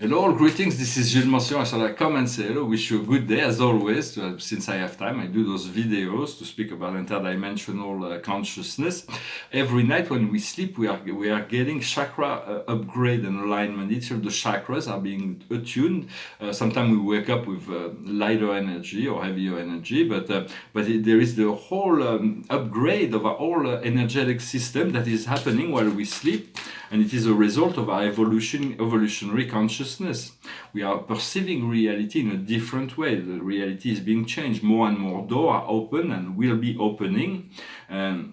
Hello, greetings. This is Gilles Mention. I thought I'd come and say hello. Wish you a good day as always. Since I have time, I do those videos to speak about interdimensional consciousness. Every night when we sleep, we are getting chakra upgrade and alignment. Each of the chakras are being attuned. Sometimes we wake up with lighter energy or heavier energy, but there is the whole upgrade of our whole energetic system that is happening while we sleep. And it is a result of our evolutionary consciousness. We are perceiving reality in a different way. The reality is being changed. More and more doors are open and will be opening. And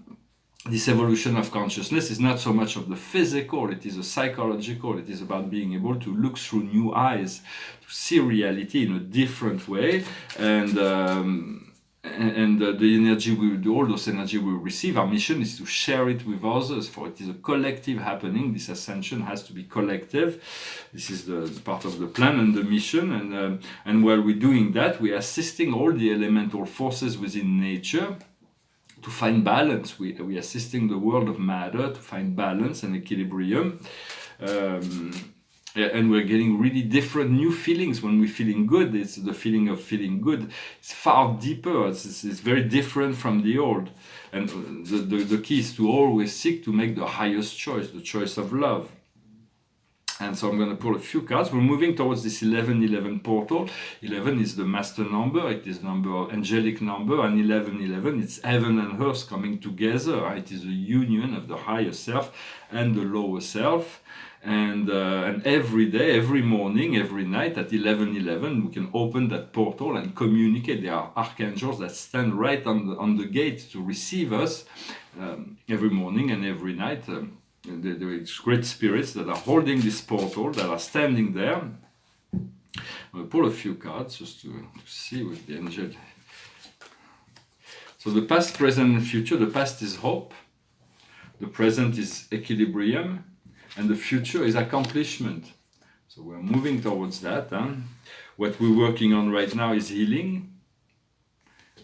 this evolution of consciousness is not so much of the physical, it is a psychological. It is about being able to look through new eyes, to see reality in a different way. And the energy all those energy we receive, our mission is to share it with others, for it is a collective happening. This ascension has to be collective. This is the part of the plan and the mission, and while we're doing that, we are assisting all the elemental forces within nature to find balance. We are assisting the world of matter to find balance and equilibrium. And we're getting really different new feelings when we're feeling good. It's the feeling of feeling good. It's far deeper. It's very different from the old. And the key is to always seek to make the highest choice, the choice of love. And so I'm going to pull a few cards. We're moving towards this 1111 portal. 11 is the master number. It is angelic number. And 1111, it's heaven and earth coming together. It is a union of the higher self and the lower self. And every day, every morning, every night at 11:11, we can open that portal and communicate. There are archangels that stand right on the gate to receive us every morning and every night. There is great spirits that are holding this portal, that are standing there. I'll pull a few cards just to see with the angel. So the past, present, and future. The past is hope. The present is equilibrium. And the future is accomplishment. So we're moving towards that. What we're working on right now is healing.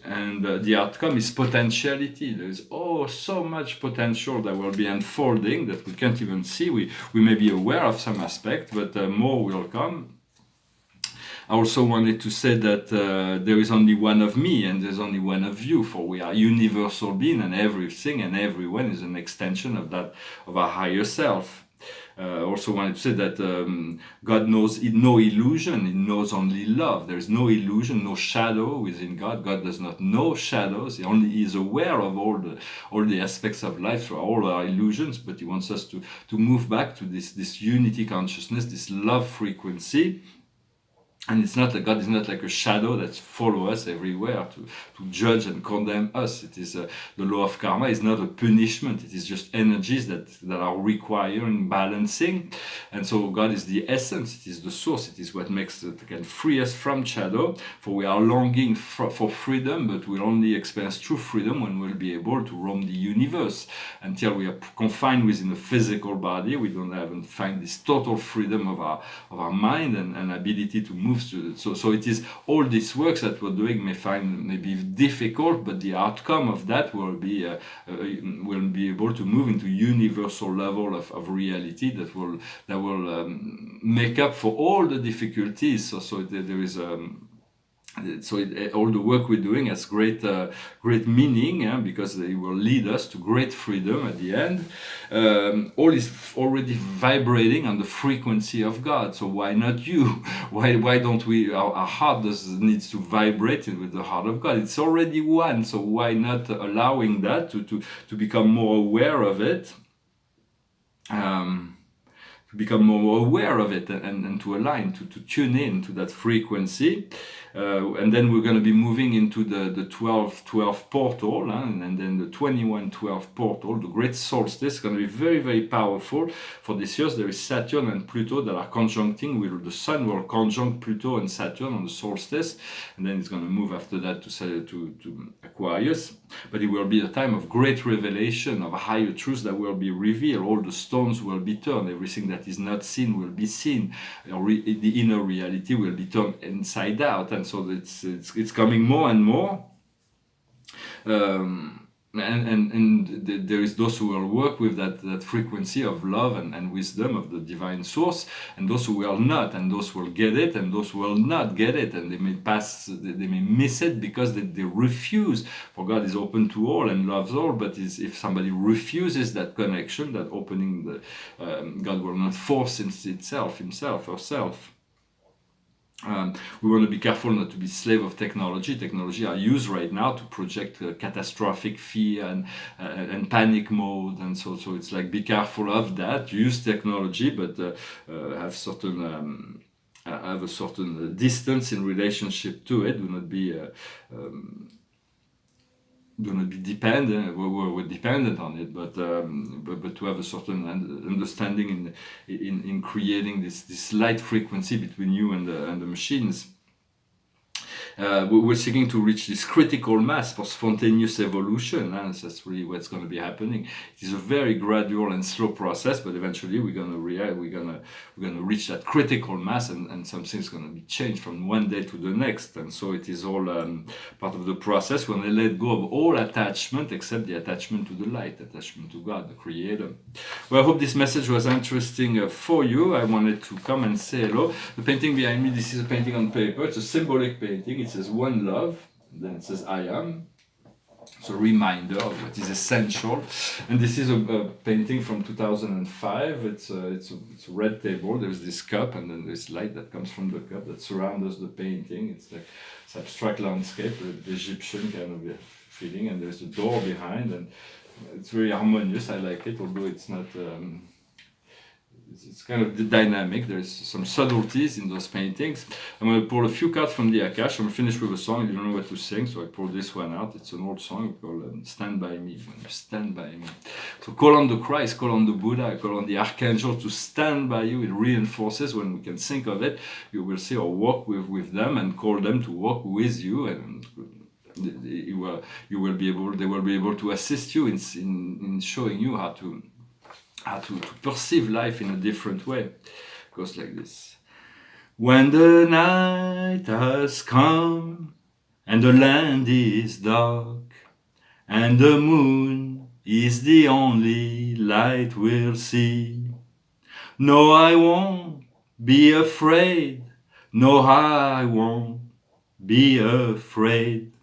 And the outcome is potentiality. There is so much potential that will be unfolding that we can't even see. We may be aware of some aspect, but more will come. I also wanted to say that there is only one of me and there's only one of you, for we are universal being, and everything and everyone is an extension of our higher self. I also wanted to say that God knows no illusion, He knows only love. There is no illusion, no shadow within God. God does not know shadows. He is aware of all the aspects of life through all our illusions, but He wants us to move back to this unity consciousness, this love frequency. And it's not God is not like a shadow that follows us everywhere to judge and condemn us. It is the law of karma is not a punishment. It is just energies that are requiring balancing. And so God is the essence. It is the source. It is what can free us from shadow. For we are longing for freedom, but we'll only experience true freedom when we'll be able to roam the universe. Until we are confined within a physical body, we haven't find this total freedom of our mind and ability to move. So it is all these works that we're doing may be difficult, but the outcome of that will be able to move into universal level of reality that will make up for all the difficulties. So there is all the work we're doing has great meaning, because it will lead us to great freedom at the end. All is already vibrating on the frequency of God. So why not you? Why don't we? Our heart needs to vibrate with the heart of God. It's already one. So why not allowing that to become more aware of it? To become more aware of it and to align, to tune in to that frequency. And then we're going to be moving into the 12-12 portal, and then the 21-12 portal, the great solstice, is going to be very, very powerful. For this year, there is Saturn and Pluto that are conjuncting. The Sun will conjunct Pluto and Saturn on the solstice, and then it's going to move after that to Aquarius. But it will be a time of great revelation, of higher truths that will be revealed. All the stones will be turned. Everything that is not seen will be seen. The inner reality will be turned inside out. And so it's coming more and more. there is those who will work with that frequency of love and wisdom of the divine source, and those who will not, and those who will get it, and those who will not get it, and they may miss it because they refuse. For God is open to all and loves all, but if somebody refuses that connection, that opening, God will not force himself, herself. We want to be careful not to be slave of technology. Technology are used right now to project catastrophic fear and panic mode, and so it's like, be careful of that. Use technology, but have a certain distance in relationship to it. Do not be dependent. We're dependent on it, but to have a certain understanding in creating this light frequency between you and the machines. We're seeking to reach this critical mass for spontaneous evolution, and that's really what's going to be happening. It is a very gradual and slow process, but eventually we're going to reach that critical mass, and something's going to be changed from one day to the next. And so it is all part of the process. We're going to let go of all attachment except the attachment to the light, attachment to God, the Creator. Well, I hope this message was interesting for you. I wanted to come and say hello. The painting behind me, this is a painting on paper. It's a symbolic painting. It says one love, then it says I am. It's a reminder of what is essential. And this is a painting from 2005. It's a red table. There's this cup, and then this light that comes from the cup that surrounds the painting. It's like this abstract landscape, Egyptian kind of feeling, and there's a door behind, and it's very harmonious. I like it, although it's not. It's kind of dynamic. There's some subtleties in those paintings. I'm going to pull a few cards from the Akash. I'm finished with a song. I don't know what to sing, so I pulled this one out. It's an old song called Stand By Me. When you stand by me. So call on the Christ, call on the Buddha, call on the Archangel to stand by you. It reinforces when we can think of it. You will see or walk with them and call them to walk with you, and they will be able to assist you in showing you how to perceive life in a different way. It goes like this. When the night has come and the land is dark and the moon is the only light we'll see, no, I won't be afraid. No, I won't be afraid.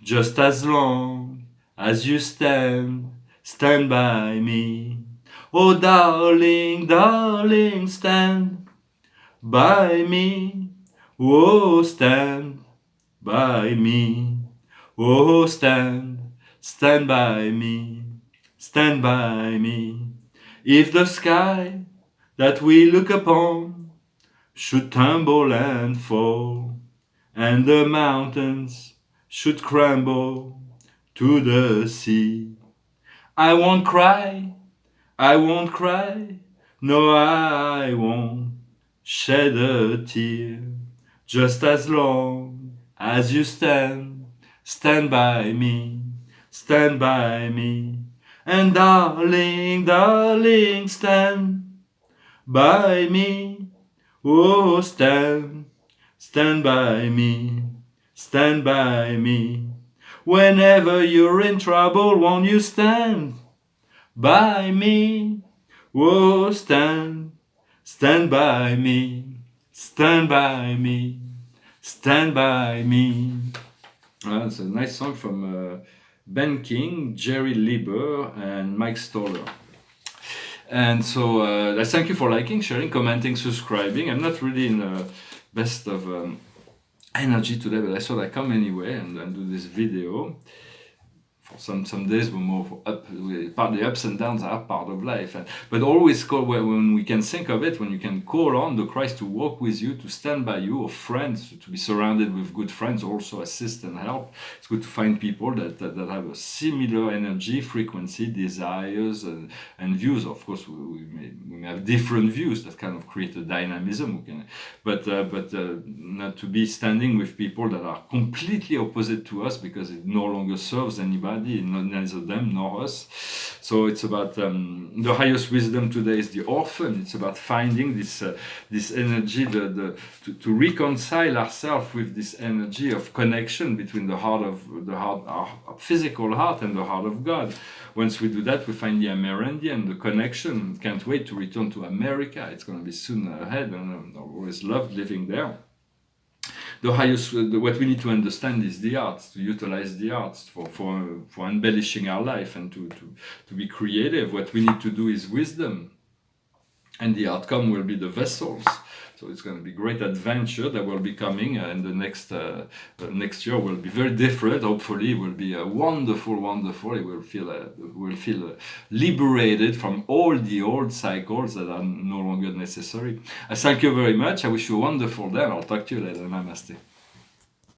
Just as long as you stand by me. Oh, darling, darling, stand by me. Oh, stand by me. Oh, stand by me. Stand by me. If the sky that we look upon should tumble and fall, and the mountains should crumble to the sea, I won't cry. I won't cry, no, I won't shed a tear. Just as long as you stand by me, stand by me. And darling, darling, stand by me. Oh, stand by me, stand by me. Whenever you're in trouble, won't you stand by me? Oh, stand by me, stand by me, stand by me. It's a nice song from Ben King, Jerry Lieber, and Mike Stoller. And so I thank you for liking, sharing, commenting, subscribing. I'm not really in the best of energy today, but I thought I'd come anyway and do this video. For some days we're more the ups and downs are part of life, but always call when we can think of it, when you can call on the Christ to walk with you, to stand by you, or friends, to be surrounded with good friends, also assist and help. It's good to find people that have a similar energy, frequency, desires, and views. Of course, we may have different views that kind of create a dynamism. But not to be standing with people that are completely opposite to us, because it no longer serves anybody. samadhi, neither them nor us. So it's about the highest wisdom today is the orphan. It's about finding this energy, to reconcile ourselves with this energy of connection between the heart of our physical heart and the heart of God. Once we do that, we find the Amerindian, the connection. Can't wait to return to America. It's going to be soon ahead, and I always loved living there. The highest, what we need to understand is the arts, to utilize the arts for embellishing our life and to be creative. What we need to do is wisdom, and the outcome will be the vessels. So it's going to be great adventure that will be coming, and the next year will be very different. Hopefully, it will be wonderful. It will feel liberated from all the old cycles that are no longer necessary. I thank you very much. I wish you a wonderful day. I'll talk to you later. Namaste.